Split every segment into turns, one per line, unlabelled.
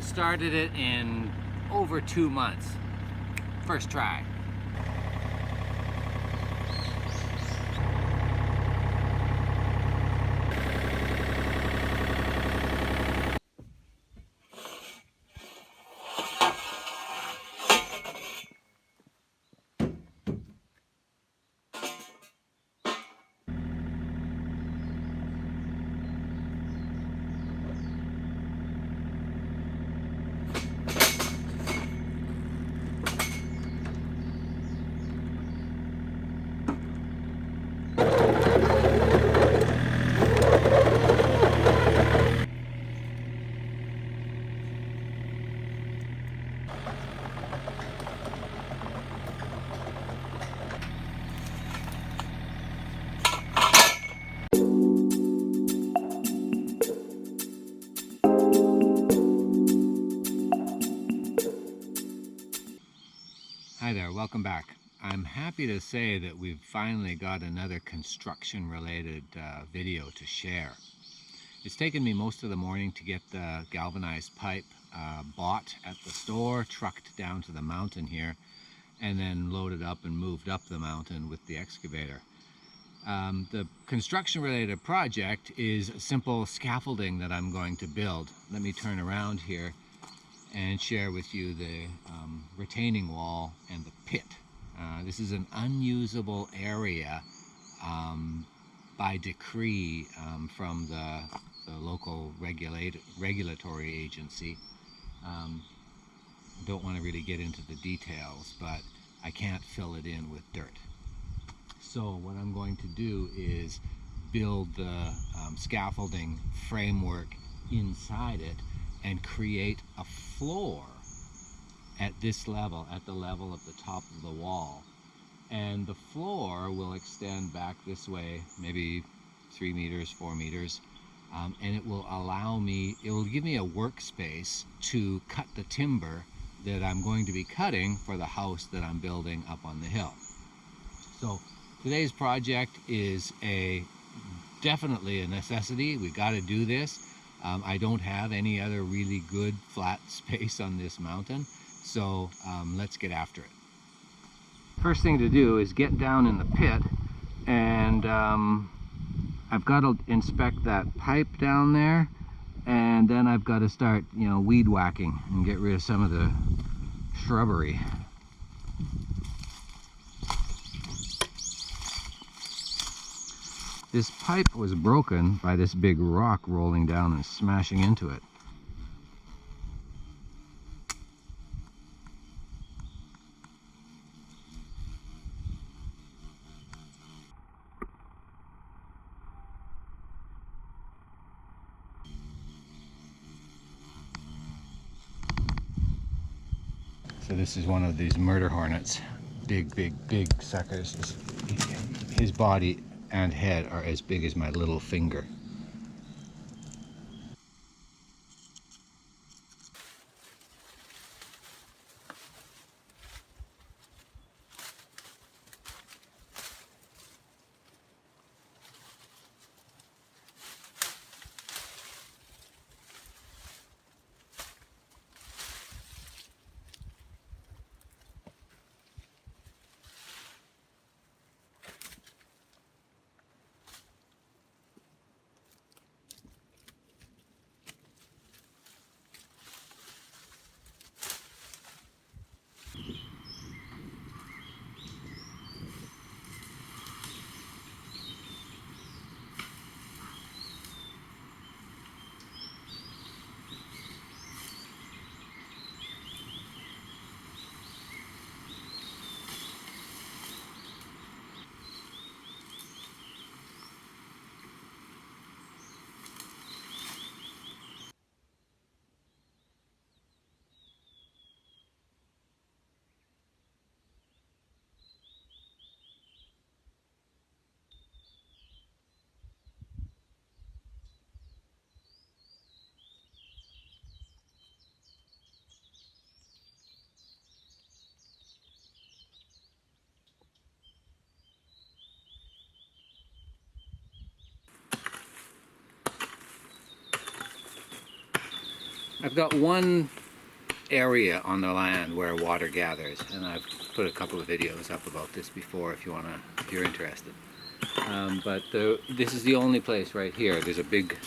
haven't started it in over 2 months. First try. Hi there, welcome back. I'm happy to say that we've finally got another construction related video to share. It's taken me most of the morning to get the galvanized pipe bought at the store, trucked down to the mountain here, and then loaded up and moved up the mountain with the excavator. The construction related project is a simple scaffolding that I'm going to build. Let me turn around here and share with you the retaining wall and the pit. This is an unusable area by decree from the local regulatory agency. Don't want to really get into the details, but I can't fill it in with dirt. So what I'm going to do is build the scaffolding framework inside it and create a floor at this level, at the level of the top of the wall. And the floor will extend back this way, maybe 3 meters, 4 meters, and it will allow me, it will give me a workspace to cut the timber that I'm going to be cutting for the house that I'm building up on the hill. So today's project is definitely a necessity. We got to do this. I don't have any other really good flat space on this mountain, so let's get after it. First thing to do is get down in the pit, and I've got to inspect that pipe down there, and then I've got to start, weed whacking and get rid of some of the shrubbery. This pipe was broken by this big rock rolling down and smashing into it. So this is one of these murder hornets. Big suckers. His body and head are as big as my little finger. I've got one area on the land where water gathers, and I've put a couple of videos up about this before if you're interested. But this is the only place right here. There's a big,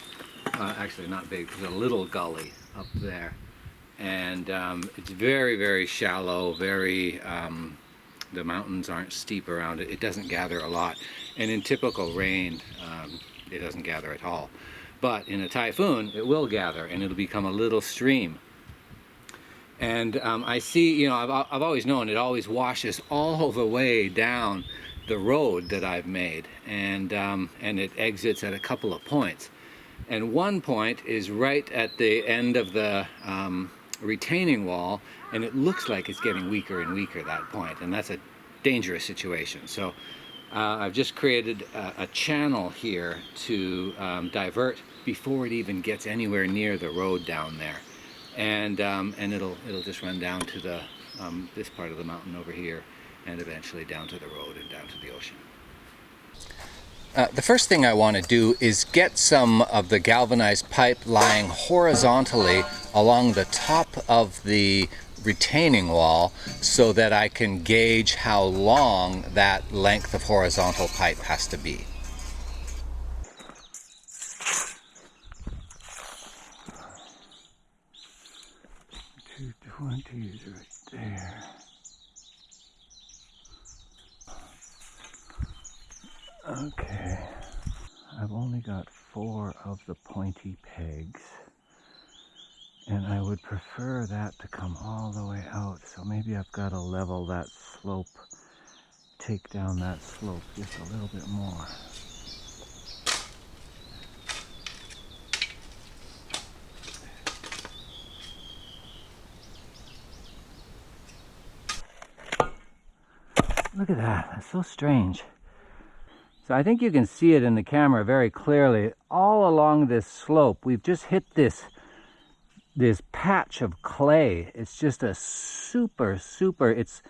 actually not big, there's a little gully up there, and it's very, very shallow. The mountains aren't steep around it. It doesn't gather a lot, and in typical rain, it doesn't gather at all. But in a typhoon, it will gather, and it'll become a little stream. And I see, you know, I've always known it always washes all the way down the road that I've made, and it exits at a couple of points. And one point is right at the end of the retaining wall, and it looks like it's getting weaker and weaker at that point, and that's a dangerous situation. So I've just created a channel here to divert before it even gets anywhere near the road down there. And it'll just run down to the this part of the mountain over here, and eventually down to the road and down to the ocean. The first thing I want to do is get some of the galvanized pipe lying horizontally along the top of the retaining wall so that I can gauge how long that length of horizontal pipe has to be. 220 is right there. Okay, I've only got 4 of the pointy pegs, and I would prefer that to come all the way out, so maybe I've got to level that slope, take down that slope just a little bit more. Look at that, that's so strange. So I think you can see it in the camera very clearly. All along this slope, we've just hit this patch of clay. It's just a super, it's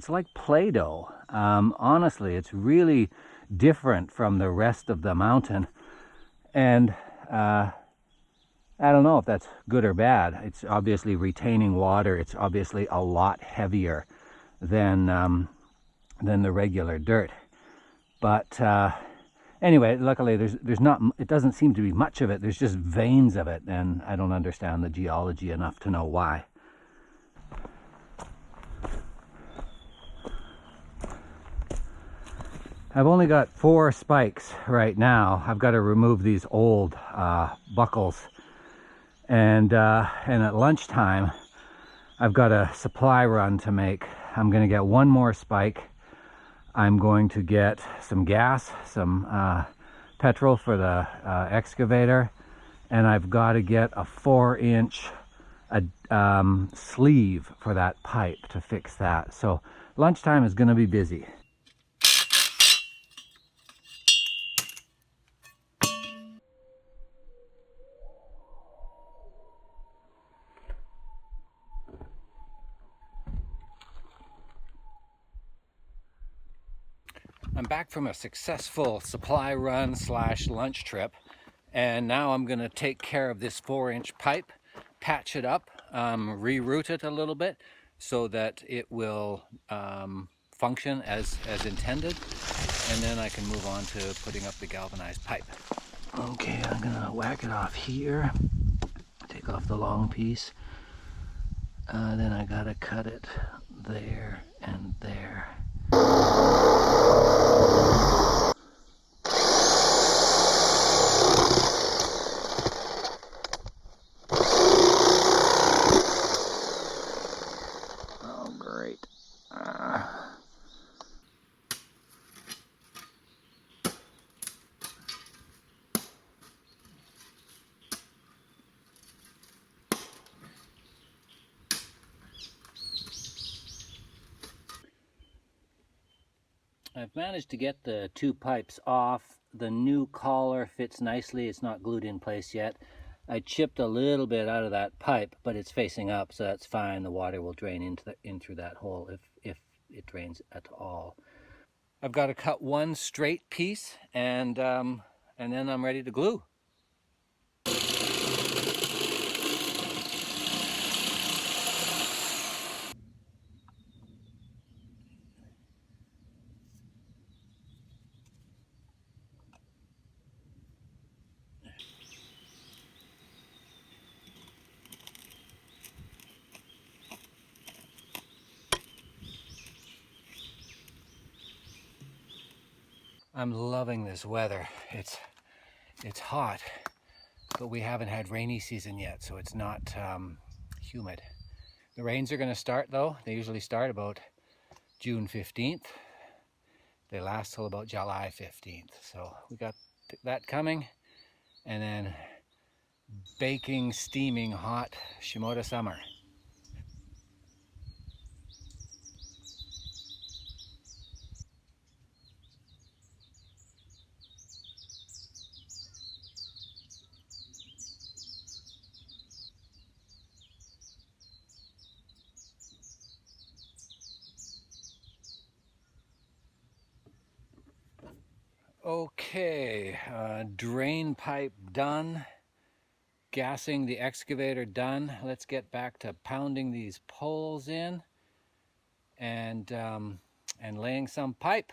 like Play-Doh. Honestly, it's really different from the rest of the mountain. And I don't know if that's good or bad. It's obviously retaining water. It's obviously a lot heavier than the regular dirt. But anyway, luckily there's not, it doesn't seem to be much of it. There's just veins of it, and I don't understand the geology enough to know why. I've only got 4 spikes right now. I've got to remove these old buckles, and at lunchtime I've got a supply run to make. I'm going to get 1 more spike. I'm going to get some gas, some petrol for the excavator, and I've got to get a 4-inch sleeve for that pipe to fix that. So lunchtime is going to be busy. I'm back from a successful supply run / lunch trip, and now I'm going to take care of this 4-inch pipe, patch it up, reroute it a little bit so that it will function as intended, and then I can move on to putting up the galvanized pipe. Okay, I'm going to whack it off here, take off the long piece, then I got to cut it there and there. Oh, great. I've managed to get the 2 pipes off. The new collar fits nicely. It's not glued in place yet. I chipped a little bit out of that pipe, but it's facing up, so that's fine. The water will drain in through that hole if it drains at all. I've got to cut 1 straight piece, and then I'm ready to glue. I'm loving this weather. It's hot, but we haven't had rainy season yet, so it's not humid. The rains are going to start though. They usually start about June 15th. They last till about July 15th. So we got that coming, and then baking, steaming, hot Shimoda summer. Okay, drain pipe done, gassing the excavator done. Let's get back to pounding these poles in and laying some pipe.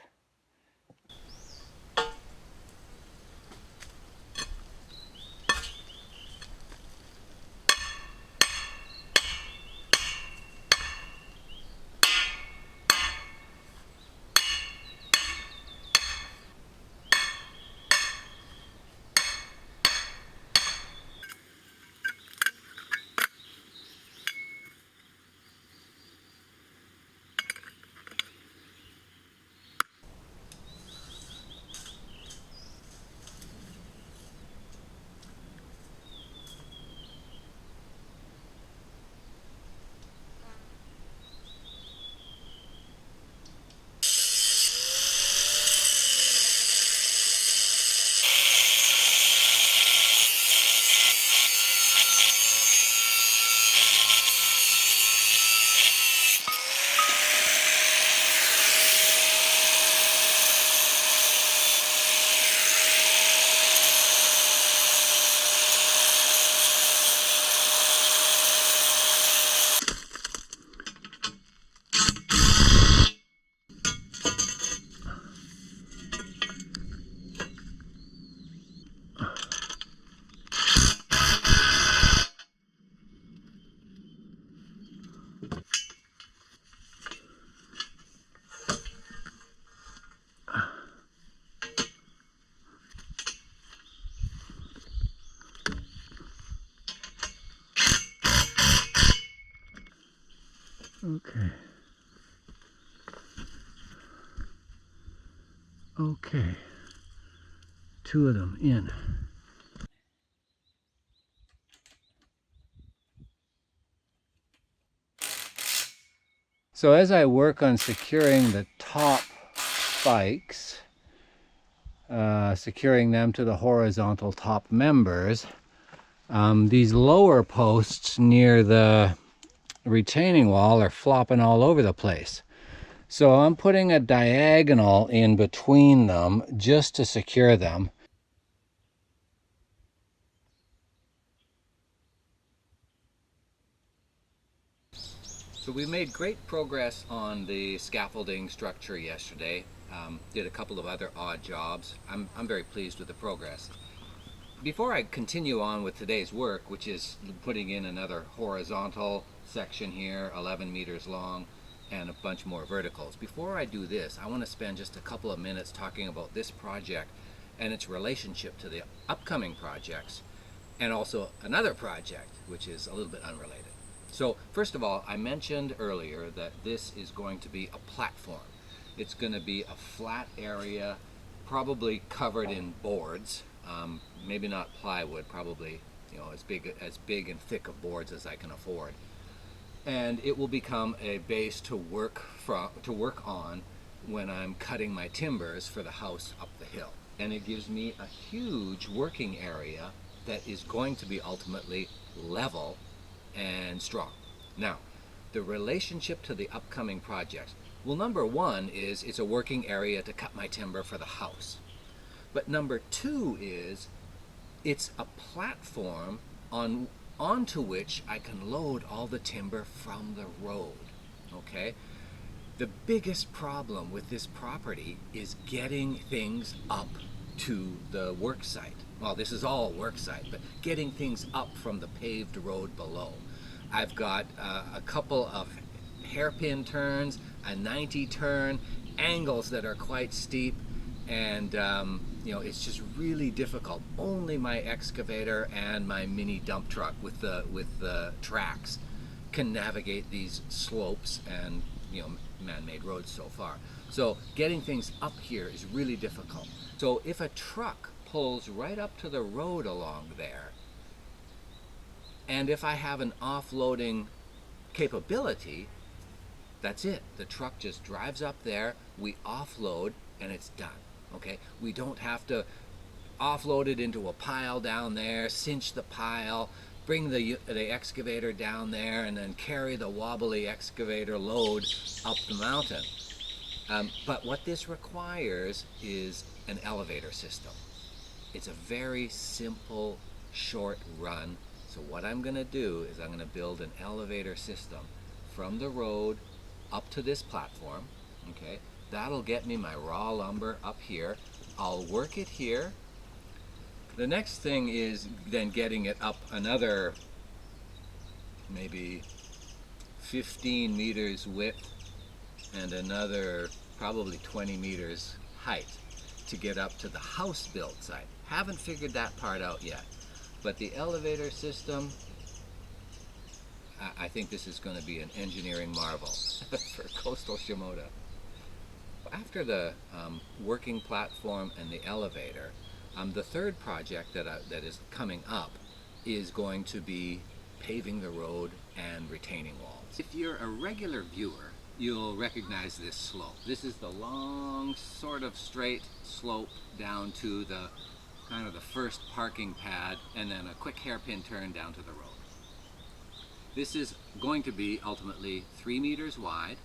Okay. Okay. 2 of them in. So as I work on securing the top spikes, securing them to the horizontal top members, these lower posts near the retaining wall are flopping all over the place. So I'm putting a diagonal in between them just to secure them. So we made great progress on the scaffolding structure yesterday. Did a couple of other odd jobs. I'm very pleased with the progress. Before I continue on with today's work, which is putting in another horizontal section here, 11 meters long, and a bunch more verticals. Before I do this, I want to spend just a couple of minutes talking about this project and its relationship to the upcoming projects, and also another project, which is a little bit unrelated. So first of all, I mentioned earlier that this is going to be a platform. It's going to be a flat area, probably covered in boards, maybe not plywood, probably as big and thick of boards as I can afford. And it will become a base to work on when I'm cutting my timbers for the house up the hill. And it gives me a huge working area that is going to be ultimately level and strong. Now, the relationship to the upcoming projects. Well, number one is it's a working area to cut my timber for the house. But number two is it's a platform onto which I can load all the timber from the road, okay? The biggest problem with this property is getting things up to the work site. Well, this is all work site, but getting things up from the paved road below. I've got a couple of hairpin turns, a 90 turn, angles that are quite steep, And you know, it's just really difficult. Only my excavator and my mini dump truck with the tracks can navigate these slopes and, you know, man-made roads so far. So getting things up here is really difficult. So if a truck pulls right up to the road along there, and if I have an offloading capability, that's it. The truck just drives up there, we offload, and it's done. Okay? We don't have to offload it into a pile down there, cinch the pile, bring the excavator down there, and then carry the wobbly excavator load up the mountain. But what this requires is an elevator system. It's a very simple, short run. So what I'm going to do is I'm going to build an elevator system from the road up to this platform. Okay, that'll get me my raw lumber up here. I'll work it here. The next thing is then getting it up another maybe 15 meters width and another probably 20 meters height to get up to the house build site. Haven't figured that part out yet, but the elevator system, I think this is going to be an engineering marvel for coastal Shimoda. After the working platform and the elevator, the third project that is coming up is going to be paving the road and retaining walls. If you're a regular viewer, you'll recognize this slope. This is the long, sort of straight slope down to the kind of the first parking pad, and then a quick hairpin turn down to the road. This is going to be ultimately 3 meters wide,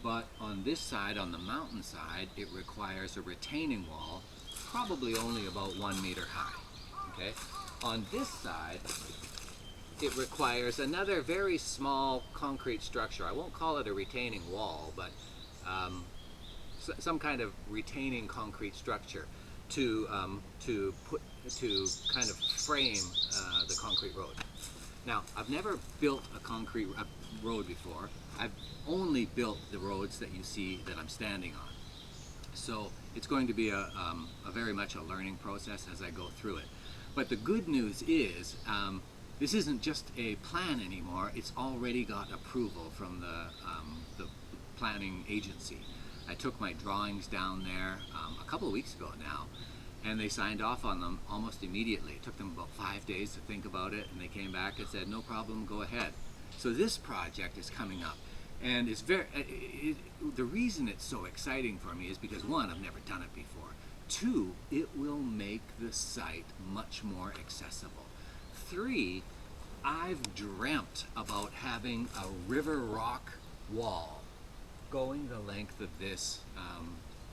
but on this side, on the mountain side, it requires a retaining wall, probably only about 1 meter high. Okay? On this side, it requires another very small concrete structure. I won't call it a retaining wall, but some kind of retaining concrete structure to kind of frame the concrete road. Now, I've never built a concrete road before. I've only built the roads that you see that I'm standing on. So it's going to be a very much a learning process as I go through it. But the good news is this isn't just a plan anymore. It's already got approval from the planning agency. I took my drawings down there a couple of weeks ago now, and they signed off on them almost immediately. It took them about 5 days to think about it, and they came back and said, no problem, go ahead. So this project is coming up, and it's the reason it's so exciting for me is because, one, I've never done it before. Two, it will make the site much more accessible. Three, I've dreamt about having a river rock wall going the length of this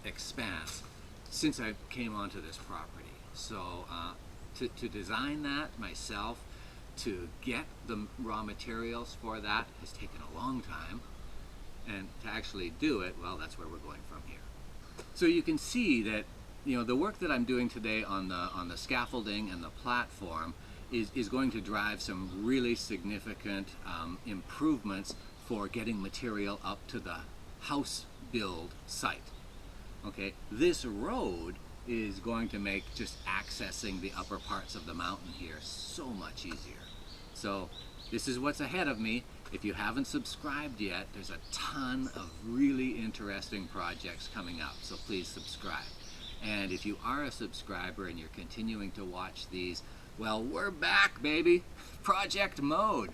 expanse since I came onto this property. So to design that myself, to get the raw materials for that has taken a long time, and to actually do it, well, that's where we're going from here. So you can see that, you know, the work that I'm doing today on the scaffolding and the platform is going to drive some really significant improvements for getting material up to the house build site. Okay, this road is going to make just accessing the upper parts of the mountain here so much easier. So this is what's ahead of me. If you haven't subscribed yet, there's a ton of really interesting projects coming up, so please subscribe. And if you are a subscriber and you're continuing to watch these, well, we're back, baby! Project mode!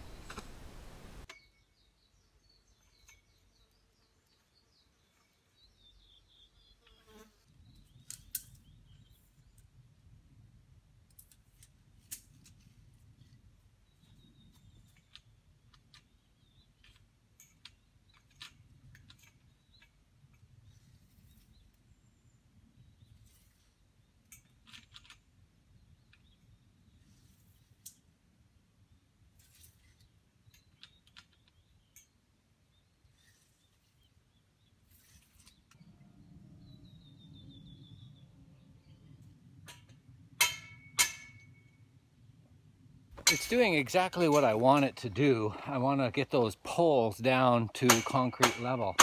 It's doing exactly what I want it to do. I want to get those poles down to concrete level.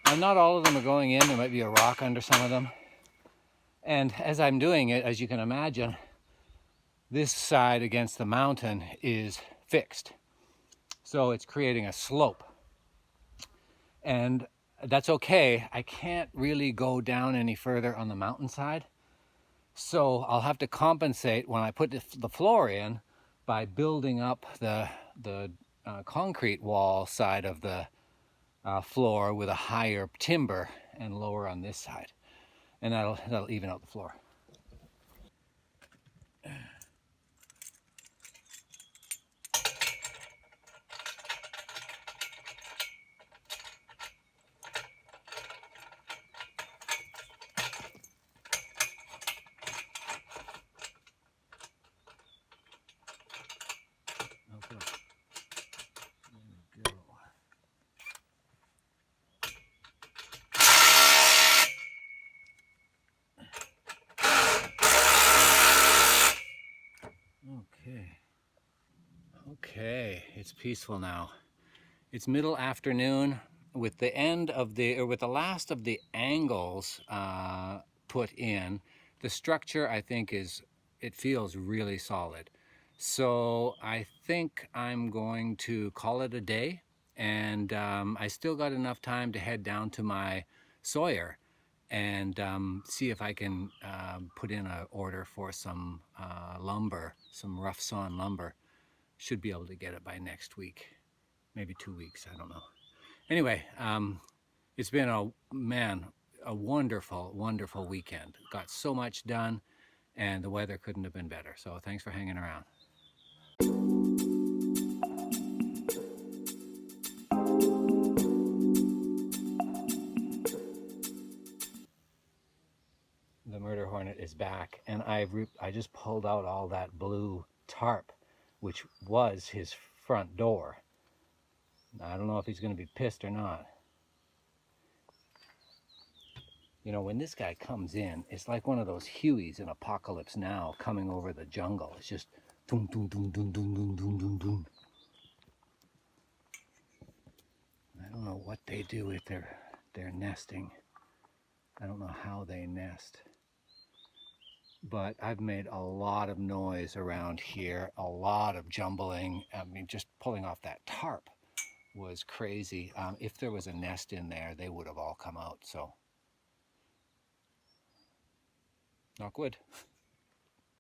And not all of them are going in. There might be a rock under some of them. And as I'm doing it, as you can imagine, this side against the mountain is fixed. So it's creating a slope. And that's okay. I can't really go down any further on the mountainside. So I'll have to compensate when I put the floor in by building up the concrete wall side of the floor with a higher timber and lower on this side. And that'll even out the floor. Okay. There we go. Okay, it's peaceful now. It's middle afternoon with the last of the angles put in. The structure, I think, it feels really solid. So I think I'm going to call it a day, and I still got enough time to head down to my sawyer and see if I can put in an order for some lumber, some rough sawn lumber. Should be able to get it by next week, maybe 2 weeks, I don't know. Anyway, it's been a wonderful, wonderful weekend. Got so much done, and the weather couldn't have been better. So thanks for hanging around. The murder hornet is back, and I just pulled out all that blue tarp, which was his front door. I don't know if he's going to be pissed or not. You know, when this guy comes in, it's like one of those Hueys in Apocalypse Now coming over the jungle. It's just doom, doom, doom, doom, doom, doom, doom, doom, doom. I don't know what they do with their nesting. I don't know how they nest. But I've made a lot of noise around here, a lot of jumbling. I mean, just pulling off that tarp was crazy. If there was a nest in there, they would have all come out, so knock wood.